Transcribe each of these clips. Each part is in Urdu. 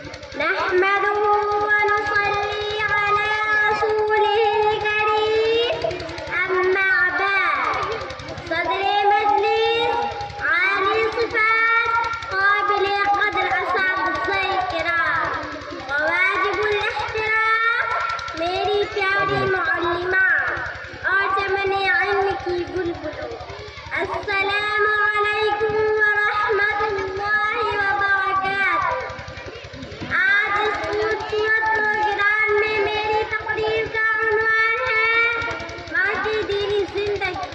نحمده ونصلي على رسوله الكريم أما بعد صدر مجلس عالي صفات قابل قدر اساتذہ کرام وواجب الاحترام میری پیاری معلمہ اور چمن علم کی بلبلوں، السلام علیکم ورحمۃ اللہ وبرکاتہ۔ آج اس خوبصورت پروگرام میں میری تقریر کا عنوان ہے ماں کی دینی زندگی۔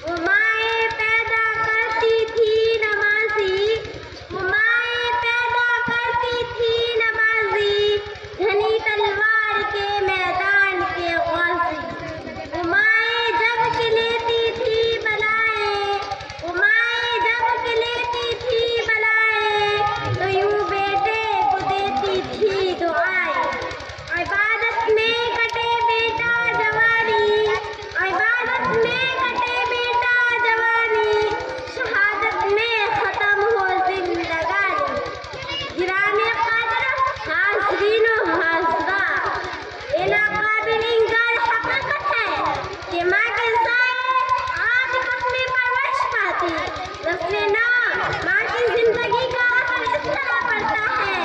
وہ مائیں پیدا کرتی تھی نمازی، وہ مائیں پیدا کرتی تھی نمازی، گھنی تلوار کے میدان کے غازی۔ وہ مائیں جب کہ لیتی تھی بلائیں، وہ مائیں جب کہ لیتی تھی بلائیں، تو یوں بیٹے کو دیتی تھی دعائیں۔ عبادت میں کٹے بیٹا جوانی، عبادت میں کٹے بیٹا جوانی، شہادت میں ختم ہو زندگانی۔ گرام قدر حاضرین و حاضرات، یہ ناقابل انکار حقیقت ہے کہ ماں کے سائے آج اپنی پرورش پاتی۔ رسم نام ماں کی زندگی کا اثر اس طرح پڑتا ہے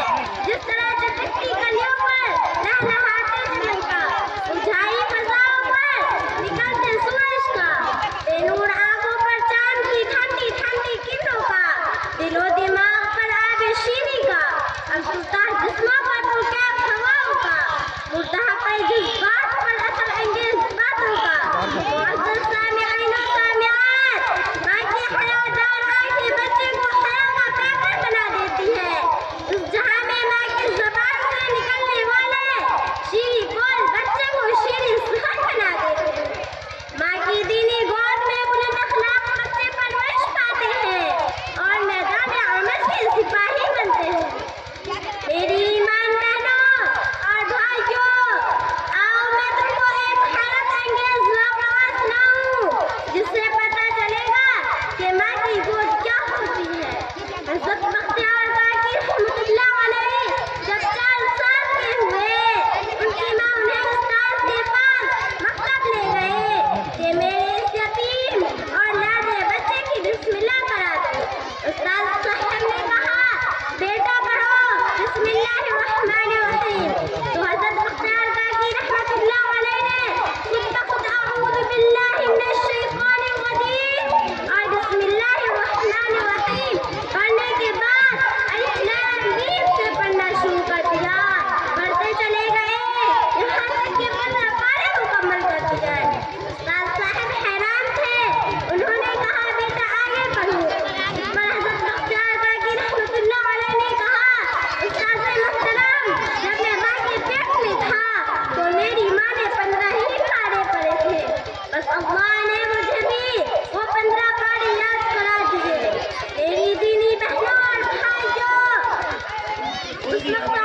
جس طرح چٹکتی کلیوں پر لہلہاتے چمن کا، مرجھائی فضاؤں پر نکلتے سورج کا، بے نور آنکھوں پر چاند کی ٹھنڈی ٹھنڈی کرنوں کا، دل و دماغ پر آب شیریں کا، افسردہ جسموں پر پرکیف ہواؤں کا، مردہ جذبات پر اثر انگیز باتوں کا۔ معزز سامعین و سامعات، ماں کی حیادار آنکھیں بچے کو حیا کا پیکر بنا دیتی ہے۔ اس جہاں میں ماں کی زبان سے نکلنے والے شیریں بول بچے کو شیریں سحر بنا دیتے ہیں۔ ماں کی دینی گود میں بلند اخلاق بچے پرورش پاتے ہیں اور میدان عمل کے سپاہی بنتے ہیں۔ میری ایمان بہنوں اور بھائیوں، آؤ میں تم کو ایک حیرت انگیز واقعہ سناؤں جس سے پتہ چلے گا کہ ماں کی گود کیا ہوتی ہے۔ حضرت بختیار کاکی رحمۃ اللہ علیہ جب 4 سال کے ہوئے، ان کی ماں انہیں استاد کے پاس مکتب لے گئے کہ میرے اس یتیم اور لاڈلے بچے کی بسم اللہ کرا دو۔ استاد صاحب نے کہا بیٹا پڑھو بسم اللہ الرحمن الرحیم۔ تو حضرت بختیار کاکی رحمۃ اللہ علیہ نے خود بخود اعوذ باللہ من الشیطان الرجیم اور بسم اللہ الرحمن الرحیم پڑھنے کے بعد الف لام میم سے پڑھنا شروع کر دیا۔ پڑھتے چلے گئے یہاں تک کہ 15 پارے مکمل کر دیے۔ استاد صاحب حیران تھے، انہوں نے کہا بیٹا آگے پڑھو۔ اس پر حضرت بختیار کاکی رحمۃ اللہ علیہ نے کہا استاد محترم، جب میں ماں کے پیٹ میں تھا تو میری ماں نے 15 ہی پارے پڑھے تھے، بس اللہ نے مجھے بھی وہ 15 پارے یاد کرا دیے۔ میری دینی بہنوں اور بھائیوں، اس وقت